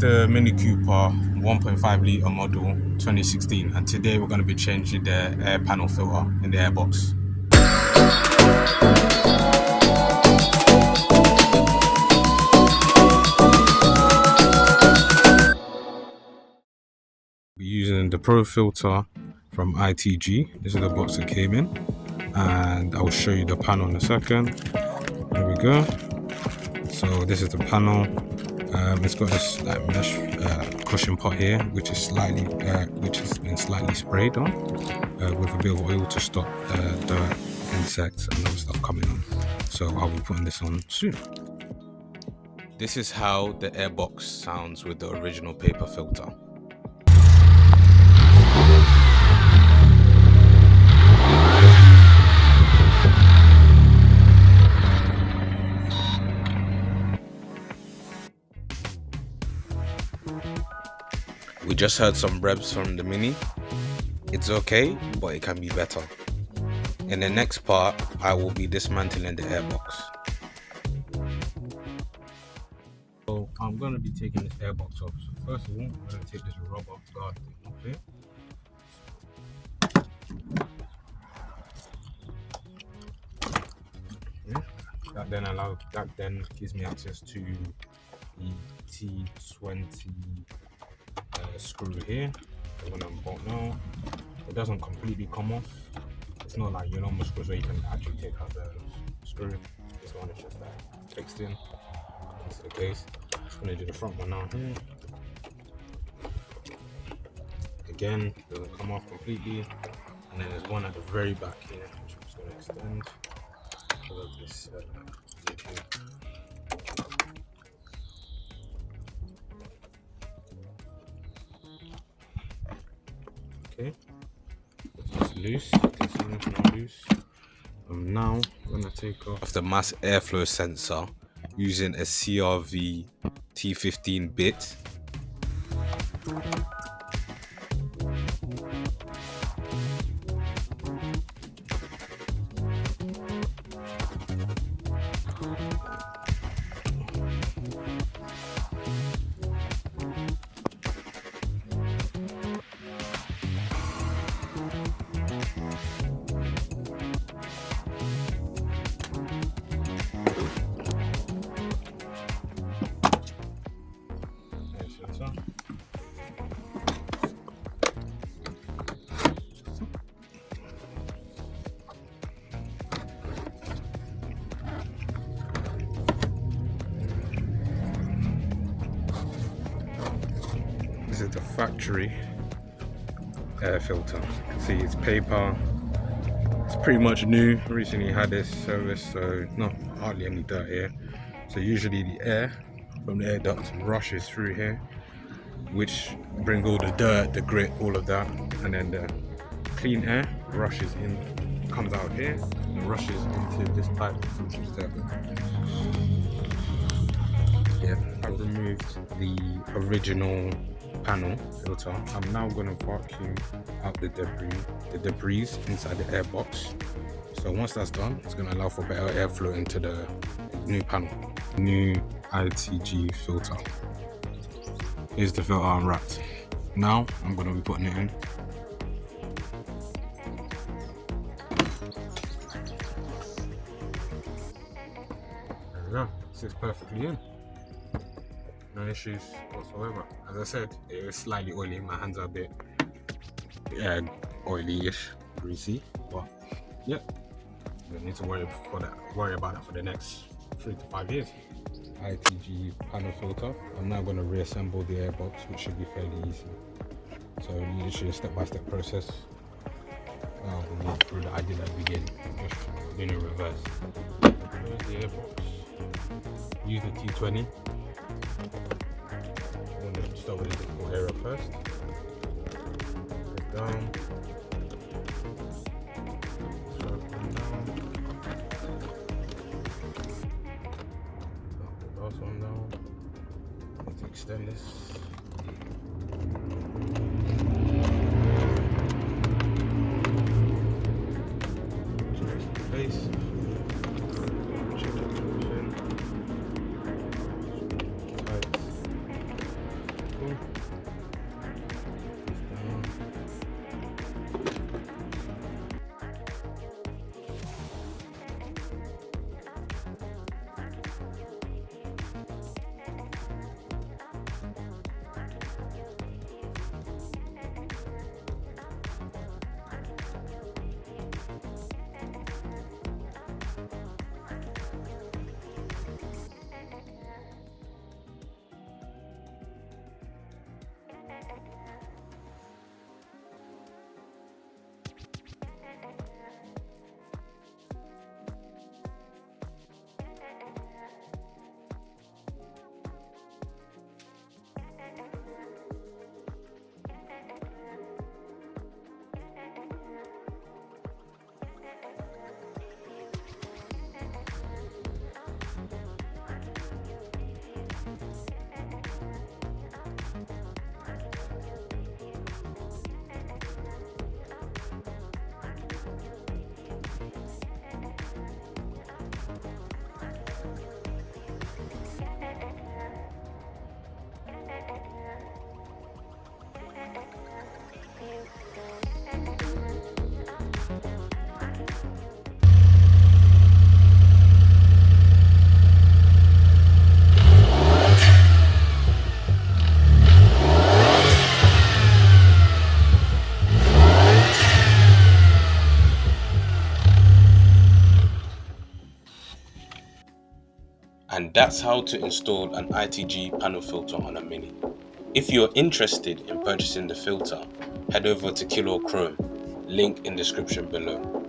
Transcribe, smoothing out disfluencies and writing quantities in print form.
the Mini Cooper 1.5 litre model 2016, and today we're going to be changing the air panel filter in the airbox. We're using the Pro filter from ITG. This is the box that came in, and I will show you the panel in a second. There we go. So this is the panel. It's got this like mesh cushion pot here, which has been slightly sprayed on with a bit of oil to stop dirt, insects, and other stuff coming on. So I'll be putting this on soon. This is how the airbox sounds with the original paper filter. We just heard some revs from the Mini. It's okay, but it can be better. In the next part, I will be dismantling the airbox. So I'm going to be taking this airbox off. So first of all, I'm going to take this rubber guard thing off here. That then gives me access to the T20 screw here. So when I'm bought now, it doesn't completely come off. It's not like your normal screws where you can actually take out the screw. This one is just fixed in. This is the case. I'm just going to do the front one now here. Again, it doesn't come off completely. And then there's one at the very back here, which I'm just going to extend. Because of this lid here. Okay, it's loose. This one is not loose. I'm now gonna take off the mass airflow sensor using a CRV T15 bit. This is the factory air filter. See, it's paper. It's pretty much new. Recently had this service, so not hardly any dirt here. So usually the air from the air duct rushes through here, which bring all the dirt, the grit, all of that, and then the clean air rushes in, comes out here, and rushes into this pipe, which is there. Yeah, I've removed the original panel filter. I'm now going to vacuum out the debris inside the airbox. So once that's done, it's going to allow for better airflow into the new panel. New ITG filter. Here's the filter unwrapped. Now I'm going to be putting it in. There we go. This is perfectly in. No issues whatsoever. As I said, it was slightly oily. My hands are a bit oily-ish, greasy, but yeah, you don't need to worry about that for the next 3 to 5 years. ITG panel filter. I'm now going to reassemble the airbox, which should be fairly easy. So literally a step-by-step process. We'll walk through that I did at the beginning, just doing it reverse. Close the airbox. Use the T20. I'm going to start with the difficult area first. Go down. Put the last one down. Let's extend this. Check the face. Check the position. Tight. go. And that's how to install an ITG panel filter on a Mini. If you're interested in purchasing the filter, head over to KillAllChrome, link in description below.